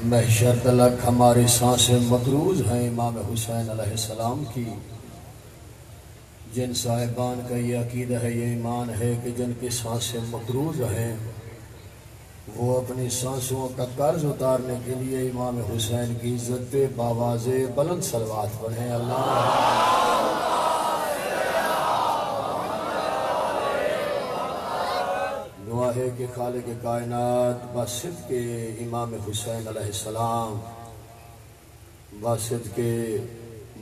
محشر تلک ہماری سانسیں مقروض ہیں امام حسین علیہ السلام کی، جن صاحبان کا یہ عقیدہ ہے، یہ ایمان ہے کہ جن کی سانسیں مقروض ہیں وہ اپنی سانسوں کا قرض اتارنے کے لیے امام حسین کی عزت پہ باواز بلند صلوات پڑھیں۔ اللہ دعا ہے کہ خالق کائنات بصدق کے امام حسین علیہ السلام، بصدق کے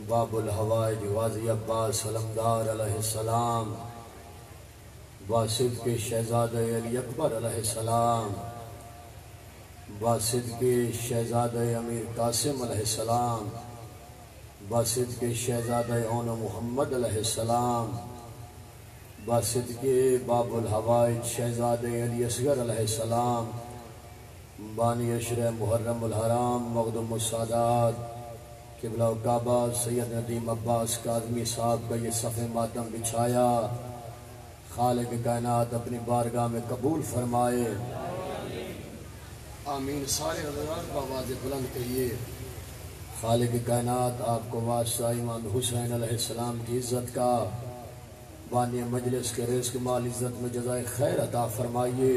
باب الحوائج غازی عباس علمدار علیہ السلام، بصدق کے شہزادہ علی اکبر علیہ السلام، بصدق کے شہزادہ امیر قاسم علیہ السلام، بصدق کے شہزادہ اون محمد علیہ السلام، بصدق کے باب الحوائج شہزادہ علی اصغر علیہ السلام، بانی اشرح محرم الحرام مخدوم السادات قبلہ کعبہ سید ندیم عباس کاظمی صاحب کا یہ صف ماتم بچھایا، خالق کائنات اپنی بارگاہ میں قبول فرمائے۔ آمین۔ سارے حضرات بآواز بلند کہیے، خالق کائنات آپ کو واسطہ امام حسین علیہ السلام کی عزت کا، بانی مجلس کے رزق مال عزت میں جزائے خیر عطا فرمائیے،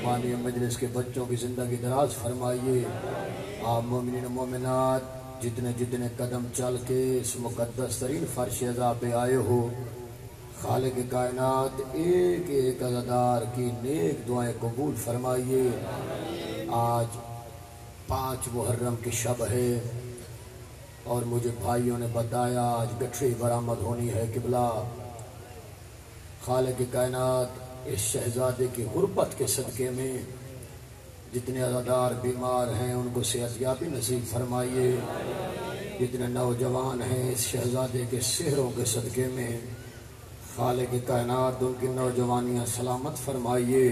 بانی مجلس کے بچوں کی زندگی دراز فرمائیے۔ آپ مومنین و مومنات جتنے جتنے قدم چل کے اس مقدس ترین فرش عزا پہ آئے ہو، خالق کائنات ایک ایک عزادار کی نیک دعائیں قبول فرمائیے۔ آج 5 محرم کی شب ہے اور مجھے بھائیوں نے بتایا آج گٹھری برآمد ہونی ہے۔ قبلہ خالق کائنات اس شہزادے کی غربت کے صدقے میں جتنے عزادار بیمار ہیں ان کو صحت یابی نصیب فرمائیے، جتنے نوجوان ہیں اس شہزادے کے سحروں کے صدقے میں خالق کائنات ان کی نوجوانیاں سلامت فرمائیے۔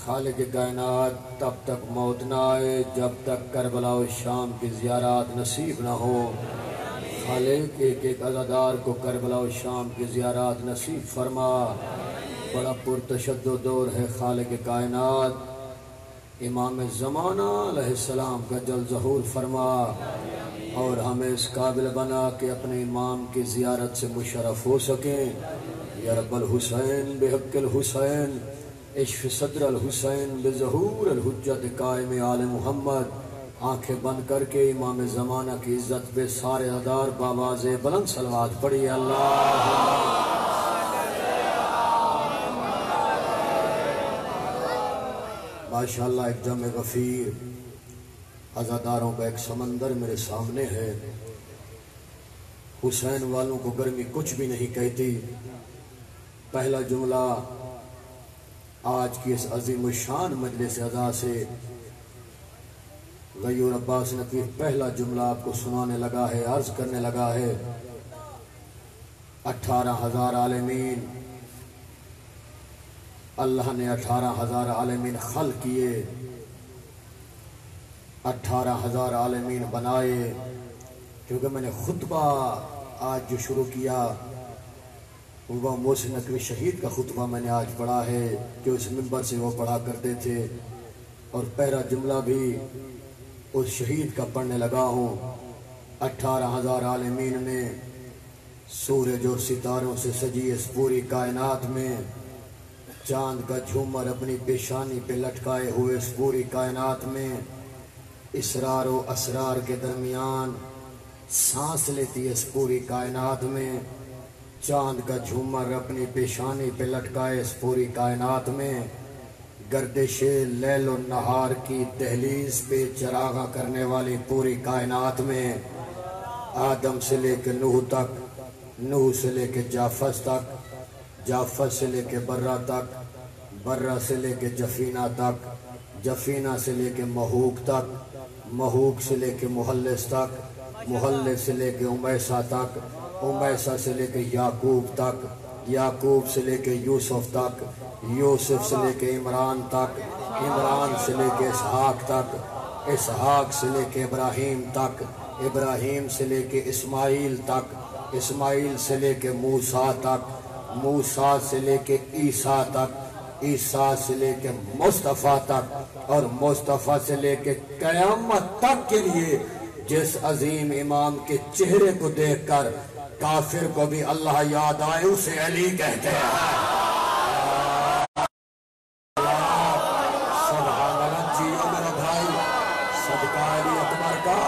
خالق کائنات تب تک موت نہ آئے جب تک کربلا و شام کی زیارات نصیب نہ ہو۔ خالق ایک ایک عزادار کو کربلا و شام کی زیارات نصیب فرما۔ بڑا پرتشدد دور ہے خالق کائنات، امام زمانہ علیہ السلام کا جل ظہور فرما اور ہمیں اس قابل بنا کہ اپنے امام کی زیارت سے مشرف ہو سکیں۔ یا رب الحسین بحق الحسین اشف صدر الحسین بظہور الحجت قائم آل محمد۔ آنکھیں بند کر کے امام زمانہ کی عزت پہ سارے عزادار بآواز بلند صلوات پڑھیے۔ اللہ ماشاءاللہ، ایک جمع غفیر عزاداروں کا ایک سمندر میرے سامنے ہے۔ حسین والوں کو گرمی کچھ بھی نہیں کہتی۔ پہلا جملہ آج کی اس عظیم الشان مجلس عزا سے غیور عباس نقوی پہلا جملہ آپ کو سنانے لگا ہے، عرض کرنے لگا ہے۔ 18,000 عالمین، اللہ نے 18,000 عالمین خلق کیے، 18,000 عالمین بنائے۔ کیونکہ میں نے خطبہ آج جو شروع کیا وہ محسن نقوی شہید کا خطبہ میں نے آج پڑھا ہے، جو اس منبر سے وہ پڑھا کرتے تھے، اور پہلا جملہ بھی اس شہید کا پڑھنے لگا ہوں۔ 18,000 عالمین میں سورج اور ستاروں سے سجی اس پوری کائنات میں، چاند کا جھومر اپنی پیشانی پہ لٹکائے ہوئے اس پوری کائنات میں، اسرار و اسرار کے درمیان سانس لیتی اس پوری کائنات میں، چاند کا جھومر اپنی پیشانی پہ لٹکائے اس پوری کائنات میں، گردش لیل و نہار کی دہلیز پہ چراغاں کرنے والی پوری کائنات میں، آدم سے لے کے نوح تک، نوح سے لے کے جافس تک، جافس سے لے کے برہ تک، برہ سے لے کے جفینہ تک، جفینہ سے لے کے محوق تک، محوق سے لے کے محلس تک، محلس سے لے کے امیسہ تک، امیسہ سے لے کے یعقوب تک، یعقوب سے لے کے یوسف تک، یوسف سے لے کے عمران تک، عمران سے لے کے اسحاق تک، اسحاق سے لے کے ابراہیم تک، ابراہیم سے لے کے اسماعیل تک، اسماعیل سے لے کے موسیٰ تک، موسیٰ سے لے کے عیسیٰ تک، عیسیٰ سے لے کے مصطفیٰ تک اور مصطفیٰ سے لے کے قیامت تک کے لیے جس عظیم امام کے چہرے کو دیکھ کر کافر کو بھی اللہ یاد آئے اسے علی کہتے ہیں۔ سبحان اللہ، جیو میرا بھائی، صدقہ علی اکبر کا۔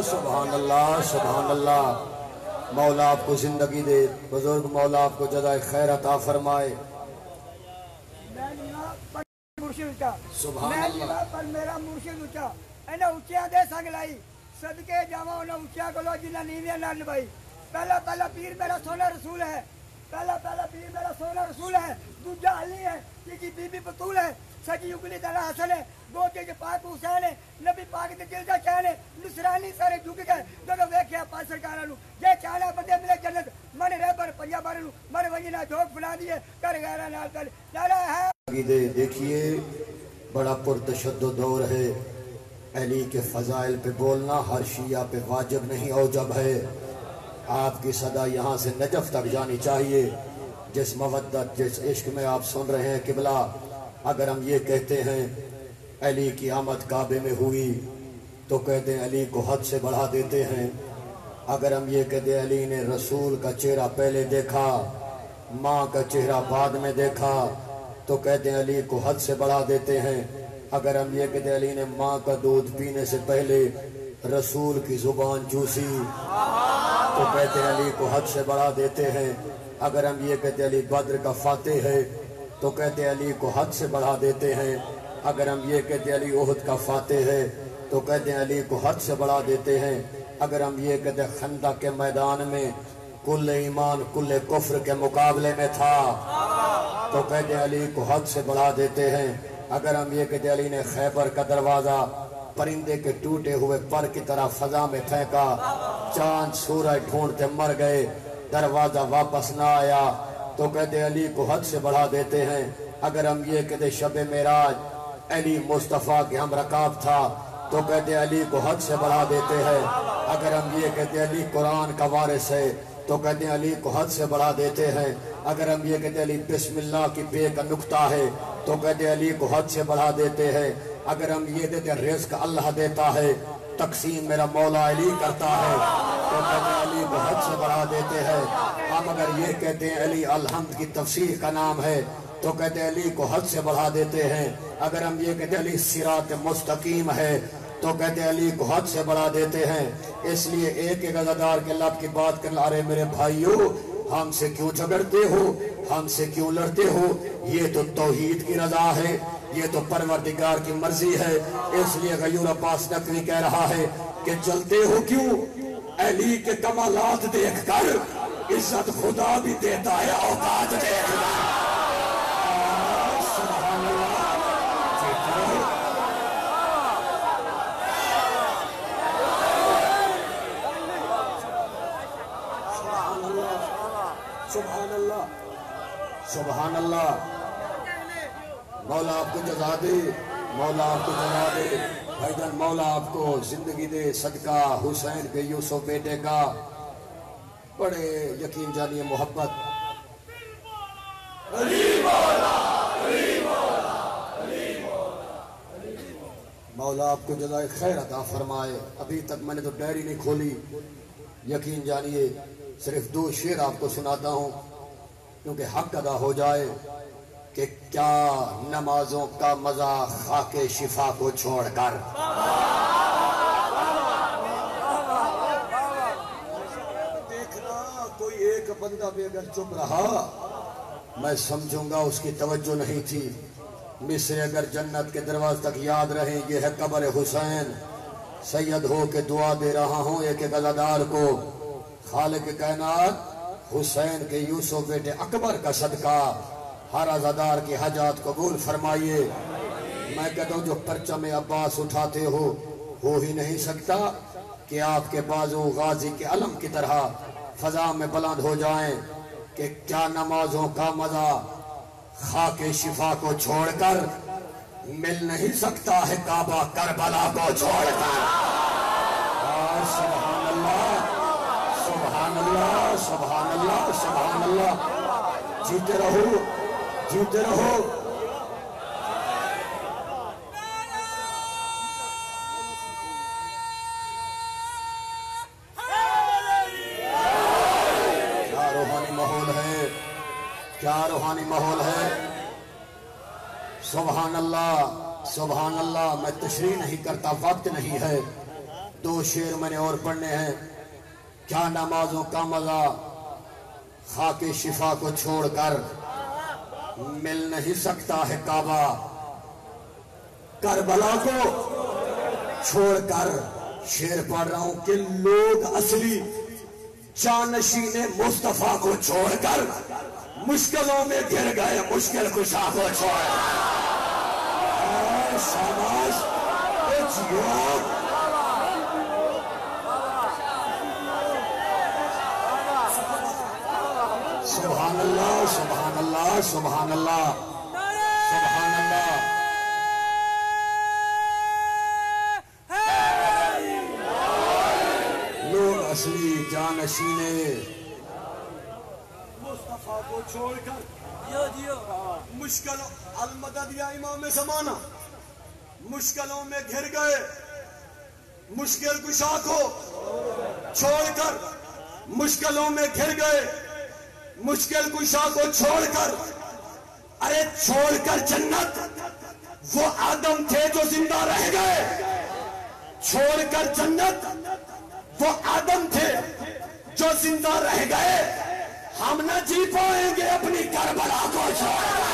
سبحان اللہ، سبحان اللہ۔ مولا آپ کو زندگی دے، بزرگ مولا آپ کو جزائے خیر عطا فرمائے۔ سبحان اللہ، پر میرا مرشد اچھا انہیں اچھیاں دے سنگ لائی صدقے جاواں انہیں اچھیاں کو لو جنہ نیویاں نہ نبھائی۔ پہلا پیر میرا سونا رسول ہے، پہلا پیر میرا سونا رسول ہے، دوجا علی ہے، تیجی بی بی بطول ہے، سجی اگلی تعالیٰ حسن ہے، گوٹے کے پاک حسین ہے، نبی پاک دے دل دا چین ہے، نصرانی سارے جھک گئے جدوں ویکھیا پاک سرکاراں نوں جے چاہنا بندے ملے جنت من رہبر پنجاباں نوں من وجی نہ جھوک بنا دیے کر غیراں نال کر لالا ہے۔ دیکھیے بڑا پرتشدد دور ہے، علی کے فضائل پہ بولنا ہر شیعہ پہ واجب نہیں اوجب ہے۔ آپ کی صدا یہاں سے نجف تک جانی چاہیے۔ جس مودت جس عشق میں آپ سن رہے ہیں قبلہ، اگر ہم یہ کہتے ہیں علی کی آمد کعبے میں ہوئی تو کہتے ہیں علی کو حد سے بڑھا دیتے ہیں۔ اگر ہم یہ کہتے ہیں علی نے رسول کا چہرہ پہلے دیکھا، ماں کا چہرہ بعد میں دیکھا تو کہتے ہیں علی کو حد سے بڑھا دیتے ہیں۔ اگر ہم یہ کہتے ہیں علی نے ماں کا دودھ پینے سے پہلے رسول کی زبان چوسی تو کہتے ہیں علی کو حد سے بڑھا دیتے ہیں۔ اگر ہم یہ کہتے ہیں علی بدر کا فاتح ہے تو کہتے ہیں علی کو حد سے بڑھا دیتے ہیں۔ اگر ہم یہ کہتے ہیں علی احد کا فاتح ہے تو کہتے ہیں علی کو حد سے بڑھا دیتے ہیں۔ اگر ہم یہ کہتے ہیں خندق کے میدان میں کل ایمان کل کفر کے مقابلے میں تھا تو کہتے ہیں علی کو حد سے بڑھا دیتے ہیں۔ اگر ہم یہ کہتے ہیں علی نے خیبر کا دروازہ پرندے کے ٹوٹے ہوئے پر کی طرح فضا میں پھینکا، چاند سورج ڈھونڈتے مر گئے، دروازہ واپس نہ آیا تو کہتے ہیں علی کو حد سے بڑھا دیتے ہیں۔ اگر ہم یہ کہتے ہیں شب معراج علی مصطفیٰ کے ہم رکاب تھا تو کہتے ہیں علی کو حد سے بڑھا دیتے ہیں۔ اگر ہم یہ کہتے ہیں علی قرآن کا وارث ہے تو کہتے ہیں علی کو حد سے بڑھا دیتے ہیں۔ اگر ہم یہ کہتے ہیں علی بسم اللہ کی بے کا نقطہ ہے تو کہتے ہیں علی کو حد سے بڑھا دیتے ہیں۔ اگر ہم یہ کہتے ہیں رزق اللہ دیتا ہے، تقسیم میرا مولا علی کرتا ہے تو کہتے ہیں علی کو حد سے بڑھا دیتے ہیں۔ ہم اگر یہ کہتے ہیں علی الحمد کی تفسیر کا نام ہے تو کہتے ہیں علی کو حد سے بڑھا دیتے ہیں۔ اگر ہم یہ کہتے ہیں علی صراط مستقیم ہے تو کہتے ہیں علی کو حد سے بڑھا دیتے ہیں۔ اس لیے ایک ایک عزادار کے لب کی بات کرنا، ارے میرے بھائیو ہم سے کیوں جھگڑتے ہو، ہم سے کیوں لڑتے ہو؟ یہ تو توحید کی رضا ہے، یہ تو پروردگار کی مرضی ہے۔ اس لیے غیور عباس نقوی کہہ رہا ہے کہ جلتے ہو کیوں؟ علی کے کمالات دیکھ کر عزت خدا بھی دیتا ہے اوقات دیکھ کر۔ سبحان اللہ، سبحان اللہ۔ مولا آپ کو جزا دے، مولا آپ کو جزا دے بھائی جان، مولا آپ کو زندگی دے صدقہ حسین کے یوسف بیٹے کا۔ بڑے یقین جانیے محبت مولا آپ کو جزائے خیر عطا فرمائے۔ ابھی تک میں نے تو ڈائری نہیں کھولی، یقین جانیے صرف 2 شعر آپ کو سناتا ہوں کیونکہ حق ادا ہو جائے کہ کیا نمازوں کا مزہ خاک شفا کو چھوڑ کر۔ دیکھنا کوئی ایک بندہ بھی اگر چپ رہا میں سمجھوں گا اس کی توجہ نہیں تھی۔ مصر اگر جنت کے دروازے تک یاد رہیں، یہ ہے قبر حسین، سید ہو کے دعا دے رہا ہوں ایک ایک عزادار کو، خالق کائنات حسین کے یوسف بیٹے اکبر کا صدقہ ہر عزادار کی حاجات قبول فرمائیے۔ میں کہتا ہوں جو پرچم عباس اٹھاتے ہو ہی نہیں سکتا کہ آپ کے بازو غازی کے علم کی طرح فضا میں بلند ہو جائیں کہ کیا نمازوں کا مزہ خاک شفا کو چھوڑ کر، مل نہیں سکتا ہے کعبہ کربلا کو چھوڑ کر۔ سبحان اللہ، اللہ سبحان اللہ سبحان اللہ، جیتے رہو جیتے رہو۔ کیا روحانی ماحول ہے، کیا روحانی ماحول ہے، سبحان اللہ سبحان اللہ۔ میں تشریح نہیں کرتا، وقت نہیں ہے، دو شعر میں نے اور پڑھنے ہیں۔ کیا نمازوں کا مزہ خاک شفا کو چھوڑ کر، مل نہیں سکتا ہے کعبہ کربلا کو چھوڑ کر۔ شعر پڑھ رہا ہوں کہ لوگ اصلی جانشین مصطفیٰ کو چھوڑ کر مشکلوں میں گر گئے، مشکل کشا کو چھوڑ کر۔ شاباش سبحان اللہ سبحان اللہ سبحان اللہ سبحان اللہ۔ لوگ اصلی جانشین مصطفیٰ کو چھوڑ کر مشکل المدد یا امام زمانہ مشکلوں میں گھر گئے، مشکل کشا کو چھوڑ کر مشکلوں میں گھر گئے، مشکل کشا کو چھوڑ کر، ارے چھوڑ کر جنت وہ آدم تھے جو زندہ رہ گئے، چھوڑ کر جنت وہ آدم تھے جو زندہ رہ گئے، ہم نہ جی پائیں گے اپنی کربلا کو چھوڑ کر۔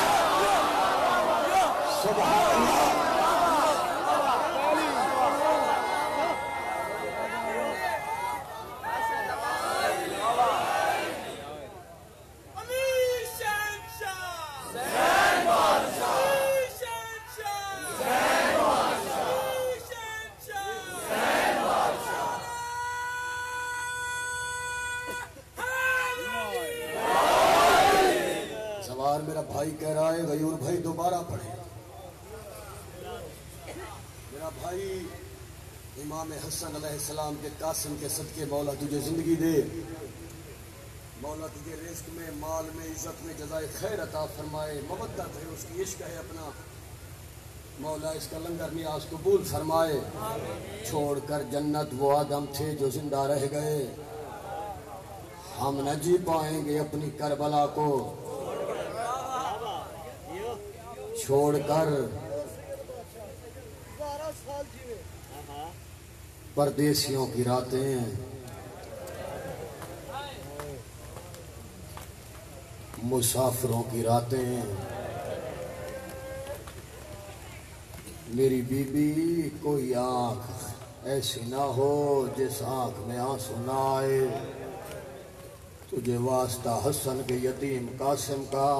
سبحان اللہ۔ میرا بھائی کہہ رہا ہے غیور بھائی دوبارہ پڑھے۔ میرا بھائی امام حسن علیہ السلام کے قاسم کے صدقے مولا تجھے زندگی دے، مولا تجھے رزق میں، مال میں، عزت میں جزائے خیر عطا فرمائے، مودت ہے، اس کی عشق ہے اپنا، مولا اس کا لنگر نیاز قبول فرمائے۔ چھوڑ کر جنت وہ آدم تھے جو زندہ رہ گئے، ہم نہ جی پائیں گے اپنی کربلا کو چھوڑ کر۔ پردیسیوں کی راتیں مسافروں کی راتیں، میری بی بی کوئی آنکھ ایسی نہ ہو جس آنکھ میں آنسو نہ آئے، تجھے واسطہ حسن کے یتیم قاسم کا،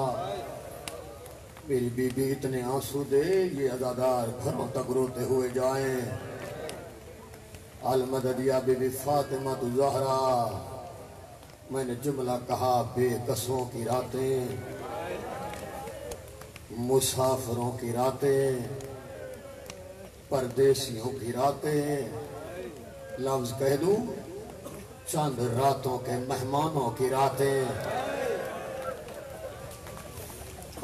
میری بی بی اتنے آنسو دے یہ عزادار گھروں تک روتے ہوئے جائیں۔ المدد یا بی بی فاطمہ زہرا، میں نے جملہ کہا بے کسوں کی راتیں، مسافروں کی راتیں، پردیسیوں کی راتیں، لفظ کہہ دوں چند راتوں کے مہمانوں کی راتیں۔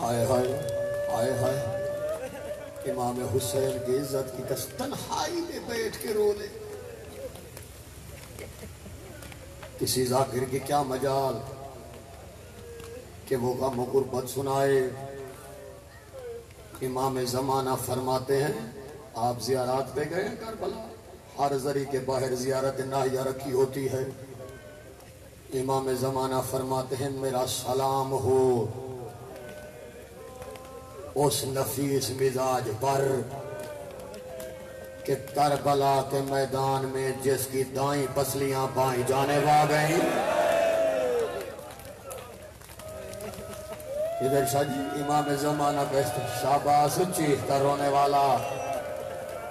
آئے ہائے آئے ہائے، امام حسین کی عزت کی کس تنہائی میں بیٹھ کے رو لے، کسی ذاکر کی کیا مجال کہ وہ غم و غربت سنائے۔ امام زمانہ فرماتے ہیں آپ زیارات پہ گئے کربلا، ہر ذری کے باہر زیارت ناہیہ رکھی ہوتی ہے، امام زمانہ فرماتے ہیں میرا سلام ہو اس نفیس مزاج پر کہ کربلا کے میدان میں جس کی دائیں پسلیاں بائیں جانے وا گئیں۔ ادھر شاہ جی امام زمانہ کا شاباش چیخ کر رونے والا،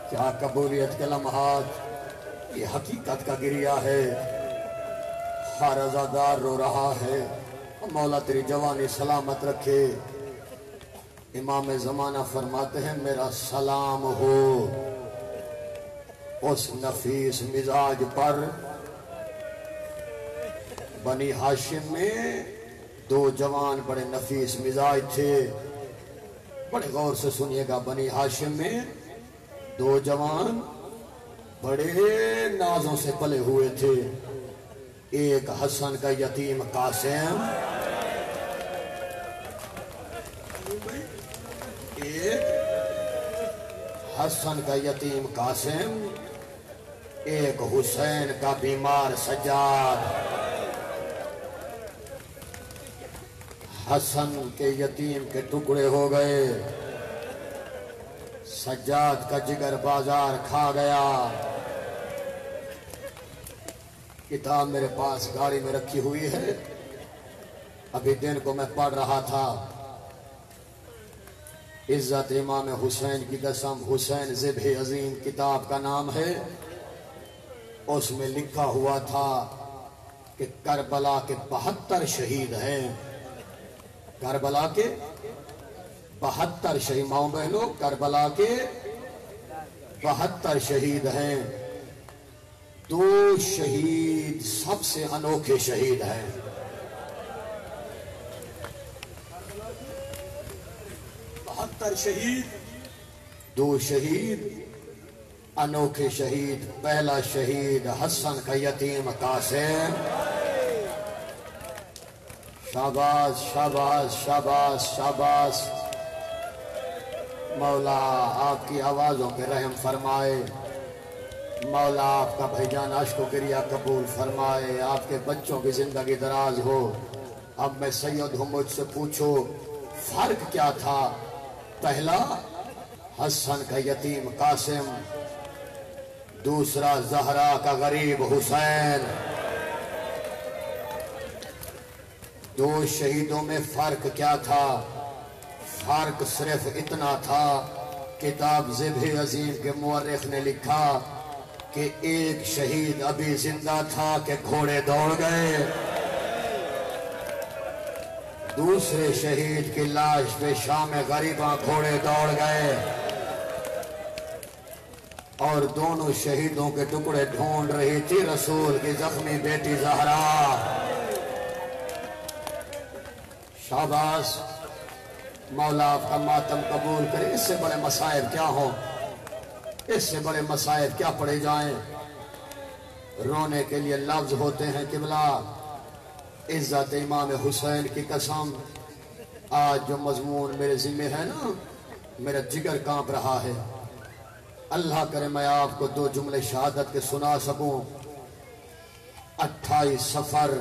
کیا قبولیت کے لمحات، یہ حقیقت کا گریہ ہے، ہر عزادار رو رہا ہے، مولا تیری جوانی سلامت رکھے۔ امام زمانہ فرماتے ہیں میرا سلام ہو اس نفیس مزاج پر بنی ہاشم میں دو جوان بڑے نفیس مزاج تھے. بڑے غور سے سنیے گا. بنی ہاشم میں دو جوان بڑے نازوں سے پلے ہوئے تھے. ایک حسن کا یتیم قاسم، ایک حسن کا یتیم قاسم، ایک حسین کا بیمار سجاد. حسن کے یتیم کے ٹکڑے ہو گئے، سجاد کا جگر بازار کھا گیا. کتاب میرے پاس گاڑی میں رکھی ہوئی ہے، ابھی دن کو میں پڑھ رہا تھا. عزت امام حسین کی قسم، حسین ذبح عظیم کتاب کا نام ہے. اس میں لکھا ہوا تھا کہ کربلا کے 72 شہید ہیں. کربلا کے 72 شہید، ماؤں بہنوں، کربلا کے 72 شہید ہیں. دو شہید سب سے انوکھے شہید ہیں. شہید، دو شہید انوکھے شہید. پہلا شہید حسن کا یتیم قاسم. شاباش شاباش شاباش شاباش. مولا آپ کی آوازوں پہ رحم فرمائے. مولا آپ کا بھیجان عشق و گریہ قبول فرمائے. آپ کے بچوں کی زندگی دراز ہو. اب میں سید ہوں، مجھ سے پوچھو فرق کیا تھا؟ پہلا حسن کا یتیم قاسم، دوسرا زہرا کا غریب حسین. دو شہیدوں میں فرق کیا تھا؟ فرق صرف اتنا تھا، کتاب ذبح عظیم کے مورخ نے لکھا کہ ایک شہید ابھی زندہ تھا کہ گھوڑے دوڑ گئے. دوسرے شہید کی لاش پہ شام غریباں گھوڑے دوڑ گئے. اور دونوں شہیدوں کے ٹکڑے ڈھونڈ رہی تھی رسول کی زخمی بیٹی زہرا. شاباش. مولا آپ کا ماتم قبول کرے. اس سے بڑے مصائب کیا ہوں، اس سے بڑے مصائب کیا پڑے جائیں. رونے کے لیے لفظ ہوتے ہیں. قبلہ عزت امام حسین کی قسم، آج جو مضمون میرے ذمہ ہے نا، میرا جگر کانپ رہا ہے. اللہ کرے میں آپ کو دو جملے شہادت کے سنا سکوں. 28 صفر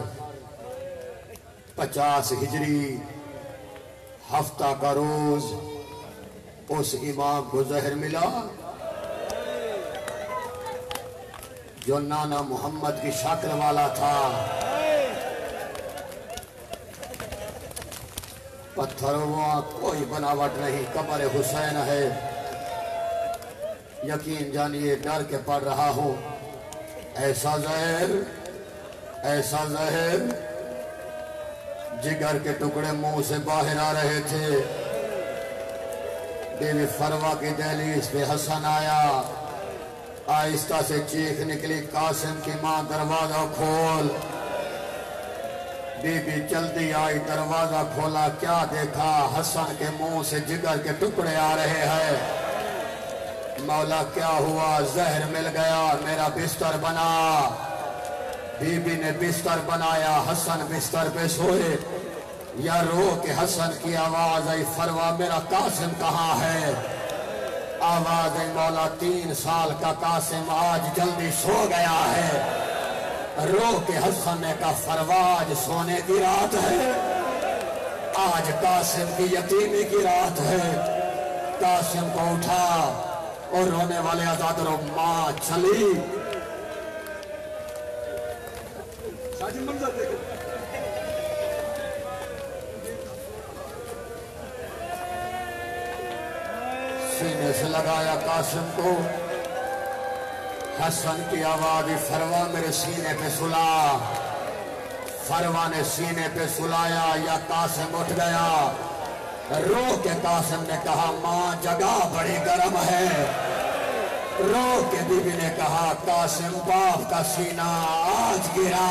50 ہجری ہفتہ کا روز اس امام کو زہر ملا جو نانا محمد کی شکل والا تھا. پتھروں وہاں کوئی بناوٹ نہیں، قبر حسین ہے. یقین جانیے ڈر کے پڑھ رہا ہوں. ایسا زہر، ایسا زہر، جگر کے ٹکڑے منہ سے باہر آ رہے تھے. بیوی فروا کی دہلیز پہ حسن آیا. آہستہ سے چیخ نکلی، قاسم کی ماں دروازہ کھول. بی بی جلدی آئی، دروازہ کھولا. کیا دیکھا؟ حسن کے منہ سے جگر کے ٹکڑے آ رہے ہیں. مولا کیا ہوا؟ زہر مل گیا، میرا بستر بنا. بی بی نے بستر بنایا، حسن بستر پہ سوئے. یا رو کے حسن کی آواز آئی، فروا میرا قاسم کہاں ہے؟ آواز آئی، مولا 3 سال کا قاسم آج جلدی سو گیا ہے. رو کے حسن نے کہا، فروا آج سونے کی رات ہے، آج قاسم کی یتیمی کی رات ہے. قاسم کو اٹھا اور رونے والے آزاد رو. ماں چلی. سینے سے لگایا قاسم کو. حسن کی آواز، فروا میرے سینے پہ سلا. فروا نے سینے پہ سلایا. یا قاسم اٹھ گیا. رو کے قاسم نے کہا، ماں جگہ بڑی گرم ہے. رو کے بی بی نے کہا، قاسم باپ کا سینہ آج گرا.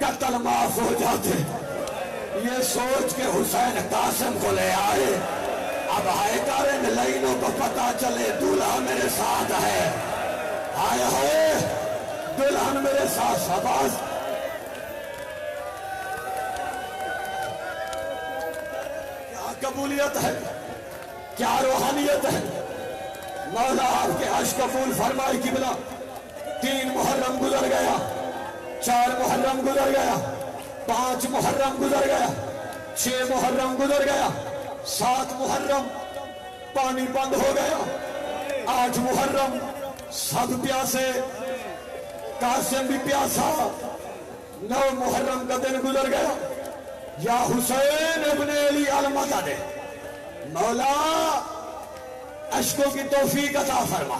قتل معاف ہو جاتے، یہ سوچ کے حسین قاسم کو لے آئے۔ اب ہائے کارن لائنوں کو پتا چلے دولہا میرے ساتھ ہے، ہائے ہائے دلہن میرے ساتھ۔ شاباش، کیا قبولیت ہے، کیا روحانیت ہے۔ مولا آپ کے عشق قبول فرمائے قبلہ۔ 3 محرم گزر گیا، 4 محرم گزر گیا، 5 محرم گزر گیا، 6 محرم گزر گیا، 7 محرم پانی بند ہو گیا، 8 محرم سب پیاسے، قاسم بھی پیاسا، 9 محرم کا دن گزر گیا۔ یا حسین ابن علی المدد، مولا عشقوں کی توفیق عطا فرما۔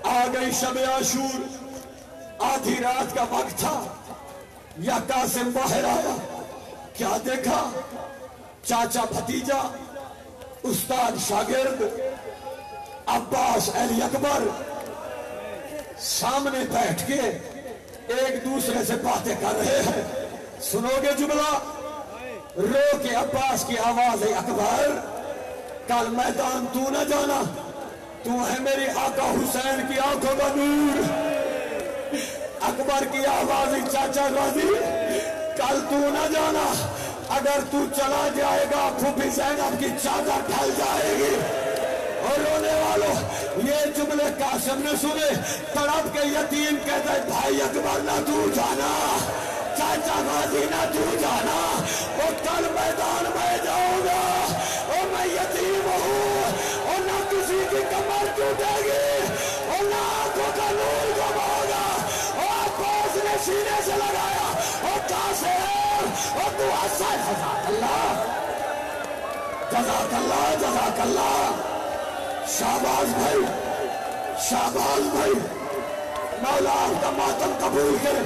آ گئی شب عاشور، آدھی رات کا وقت تھا، یا قاسم باہر آیا، کیا دیکھا؟ چاچا بھتیجا، استاد شاگرد، عباس علی اکبر سامنے بیٹھ کے ایک دوسرے سے باتیں کر رہے ہیں۔ سنو گے جملہ؟ رو کے عباس کی آواز ہے، اکبر کل میدان تو نہ جانا، تو ہے میری آقا حسین کی آنکھوں کا نور۔ اکبر کی آواز ہے، چاچا غازی کل تو نہ جانا، اگر تو چلا جائے گا پھوپھی زینب کی چادر ڈھل جائے گی۔ اور رونے والوں یہ جملے قاسم نے سنے، تڑپ کے یتیم کہتا ہے بھائی اکبر نہ تو جانا، چاچا غازی نہ تو جانا، وہ کل میدان میں جاؤں گا اور میں یتیم ہوں، اور نہ کسی کی کمر ٹوٹے گی اور نہ آنکھوں کا نور گم ہوگا۔ اور عباس نے سینے سے لگایا اور قاسم اور تو حسن، جزاک اللہ جزاک اللہ جزاک اللہ۔ شہباز بھائی، شہباز بھائی، مولا آپ کا ماتم قبول کرے۔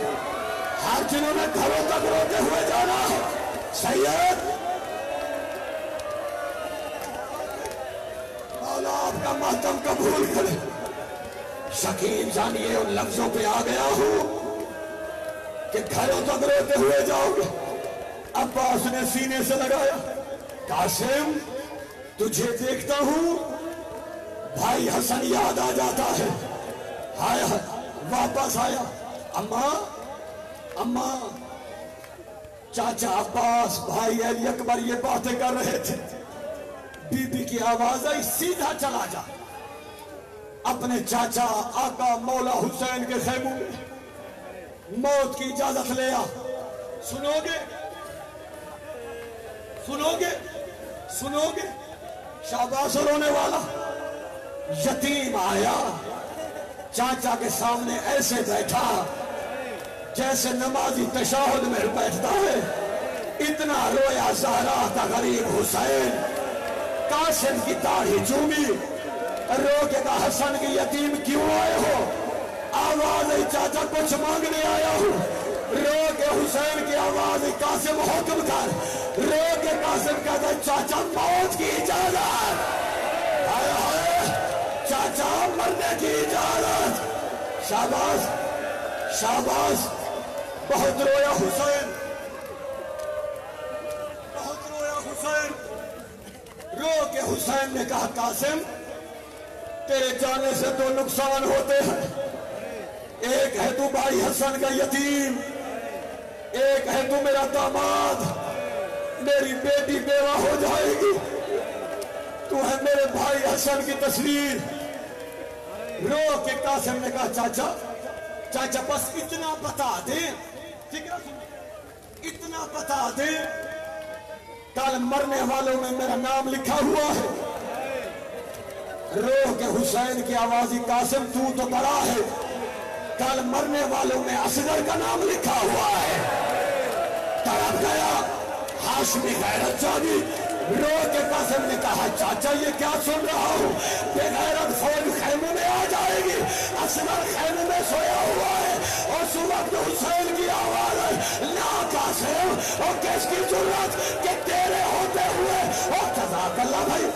ہر جنہوں نے گھروں تک روتے ہوئے جانا ہے، سید مولا آپ کا ماتم قبول کرے۔ شکیم جانیے ان لفظوں پہ آ گیا ہوں کہ گھروں تک روتے ہوئے جاؤ گے۔ عباس نے سینے سے لگایا، قاسم تجھے دیکھتا ہوں بھائی حسن یاد آ جاتا ہے۔ ہائے واپس آیا، اماں اماں، چاچا عباس بھائی علی اکبر یہ باتیں کر رہے تھے۔ بی بی کی آواز آئی، سیدھا چلا جا اپنے چاچا آقا مولا حسین کے خیموں میں، موت کی اجازت لے آ۔ سنو گے سنو گے سنو گے؟ شاباش رونے والا یتیم آیا، چاچا کے سامنے ایسے بیٹھا جیسے نمازی تشہد میں بیٹھتا ہے، اتنا رویا زہرا کا غریب حسین۔ قاسم کی داڑھی چومی، رو کے کہا حسن کی یتیم کیوں آئے ہو؟ آواز ہے چاچا کچھ مانگنے آیا ہوں۔ رو کے حسین کی آواز ہے قاسم حکم کر۔ رو کے قاسم کہتا ہے چاچا موت کی اجازت، ہائے ہائے چاچا مرنے کی اجازت۔ شاباش شاباش، بہت رویا حسین، بہت رویا حسین۔ رو کے حسین نے کہا قاسم تیرے جانے سے 2 نقصان ہوتے ہیں، ایک ہے تو بھائی حسن کا یتیم، ایک ہے تو میرا داماد، میری بیٹی بیوہ ہو جائے گی، تو ہے میرے بھائی حسن کی تصویر۔ رو کے قاسم نے کہا چاچا چاچا بس اتنا بتا دے، اتنا بتا دے کل مرنے والوں میں میرا نام لکھا ہوا ہے۔ رو کے حسین کی آوازی قاسم تو بڑا ہے، کل مرنے والوں میں اصغر کا نام لکھا ہوا ہے۔ تڑپ گیا ہاشمی غیرت جاگی۔ رو کے قاسم نے کہا چاچا یہ کیا سن رہا ہوں؟ بے غیرت فوج خیموں میں آ جائے گی، اصغر خیموں میں سویا ہوا ہے، اور صبح تو حسین کی آواز ہے نا قاسم، اور کس کی ضرورت کہ تیرے ہوتے ہوئے، اور جزاک اللہ بھائی،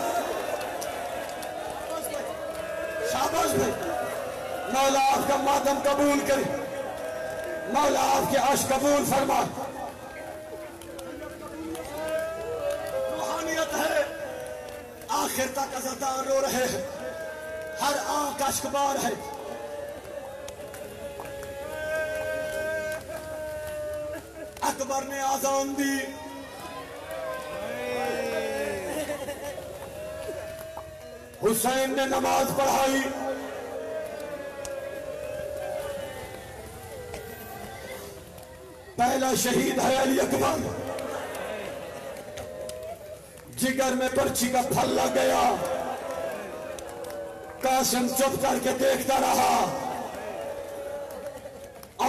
شاباش بھائی، مولا آپ کا ماتم قبول کرے۔ مولا آپ کے عرش قبول فرما. روحانیت ہے. آخر تک عزادار رو رہے ہیں. ہر آنکھ اشکبار ہے. اکبر نے آزان دی. حسین نے نماز پڑھائی. پہلا شہید ہے علی اکبر. جگر میں پرچی کا پھل لگ گیا. قاسم چپ کر کے دیکھتا رہا.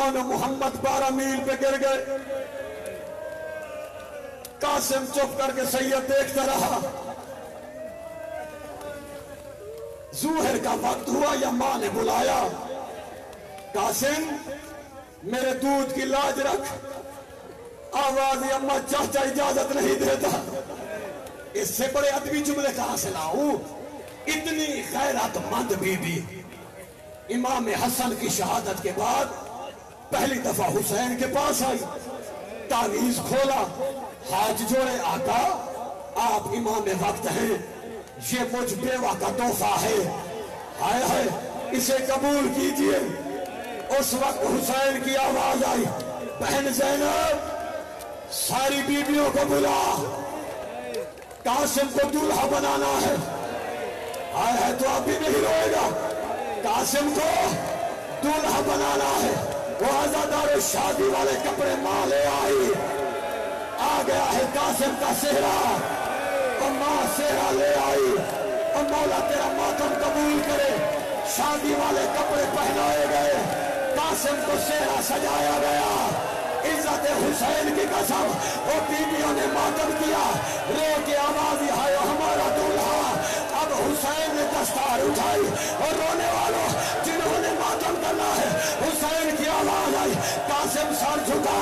آن محمد 12 میل پہ گر گئے. قاسم چپ کر کے سید دیکھتا رہا. ظہر کا وقت ہوا یا ماں نے بلایا. قاسم میرے دودھ کی لاج رکھ. آواز اماں چاچا اجازت نہیں دیتا. اس سے بڑے ادبی جملے کہاں سے لاؤں. اتنی غیرت مند بی بی امام حسن کی شہادت کے بعد پہلی دفعہ حسین کے پاس آئی. تعویذ کھولا. ہاتھ جوڑے. آقا آپ امام وقت ہیں. یہ مجھ بیوہ کا تحفہ ہے. ہائے ہائے اسے قبول کیجئے. اس وقت حسین کی آواز آئی. بہن زینب ساری بیویوں کو بلا. قاسم کو دولہا بنانا ہے. ہائے ہائے تو اب بھی نہیں روئے گا. قاسم کو دولہا بنانا ہے. وہ عزادار شادی والے کپڑے ماں لے آئی. آ گیا ہے قاسم کا سہرا. ماں سہرا لے آئی. اور مولا تیرا ماتم قبول کرے. شادی والے کپڑے پہنائے گئے. قاسم کو سہرا سجایا گیا. عزت حسین کی قسم وہ بیویوں نے ماتم کیا. رو کے آواز آئے ہمارا دولہا. اب حسین نے دستار اٹھائی. اور رونے والوں جنہوں نے ماتم کرنا ہے حسین کی آواز آئی. قاسم سر جھکا.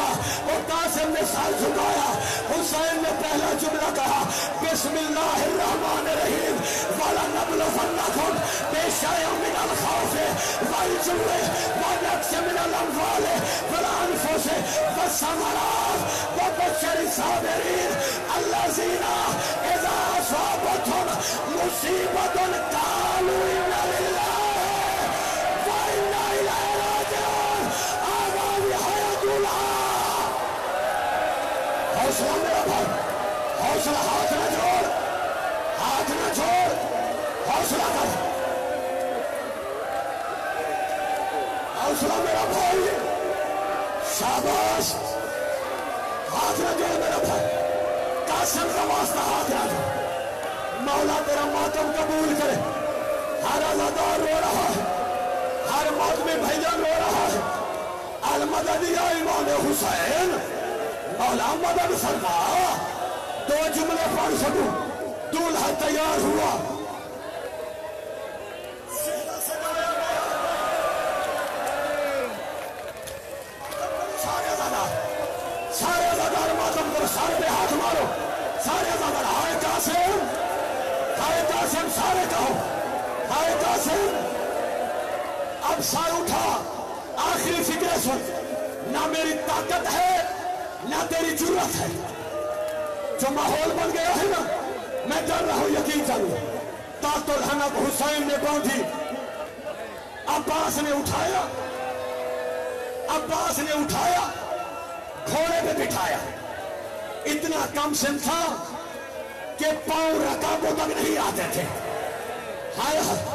اور قاسم نے سر جھکایا. حسین نے پہلا جملہ کہا بسم اللہ الرحمن الرحیم وَلَنَبْلُوَنَّكُمْ بِشَيْءٍ مِّنَ الْخَوْفِ وَالْجُوعِ وَنَقْصٍ مِّنَ الْأَمْوَالِ وَالْأَنفُسِ وَالثَّمَرَاتِ وَبَشِّرِ الصَّابِرِينَ الَّذِينَ إِذَا أَصَابَتْهُمْ مُصِيبَةٌ قَالُوا إِنَّا لِلَّهِ وَإِنَّا إِلَيْهِ رَاجِعُونَ. آواز حیات اللہ. حوصلہ میرا بھائی. حوصلہ. ہاتھ نہ چھوڑ. ہاتھ نہ چھوڑ. حوصلہ کر. حوصلہ میرا بھائی. شاباش. ہاتھ نہ جوڑ میرا بھائی. قاسم کا واسطہ ہاتھ نہ جوڑ. مولا تیرا ماتم قبول کرے. ہر عزادار رو رہا ہے. ہر موت میں بھیجن رو رہا ہے. المدد یا امام حسین. مولا مدد فرما. 2 جملے پڑھ سکوں. دولہا تیار ہوا. سارے عزادار ماتم کرو. سارے پہ ہاتھ مارو. سارے عزادار ہائے قاسم. ہائے قاسم. سارے کہو ہائے قاسم. اب سار اٹھا. آخری فکر سن. نہ میری طاقت ہے نہ تیری جرت ہے. جو ماحول بن گیا ہے نا میں ڈر رہا ہوں. یقین کروں طاقت الحنب حسین نے باندھی. عباس نے اٹھایا. عباس نے اٹھایا. گھوڑے پہ بٹھایا. اتنا کم سن تھا کہ پاؤں رکابوں تک نہیں آتے تھے. ہائے ہائے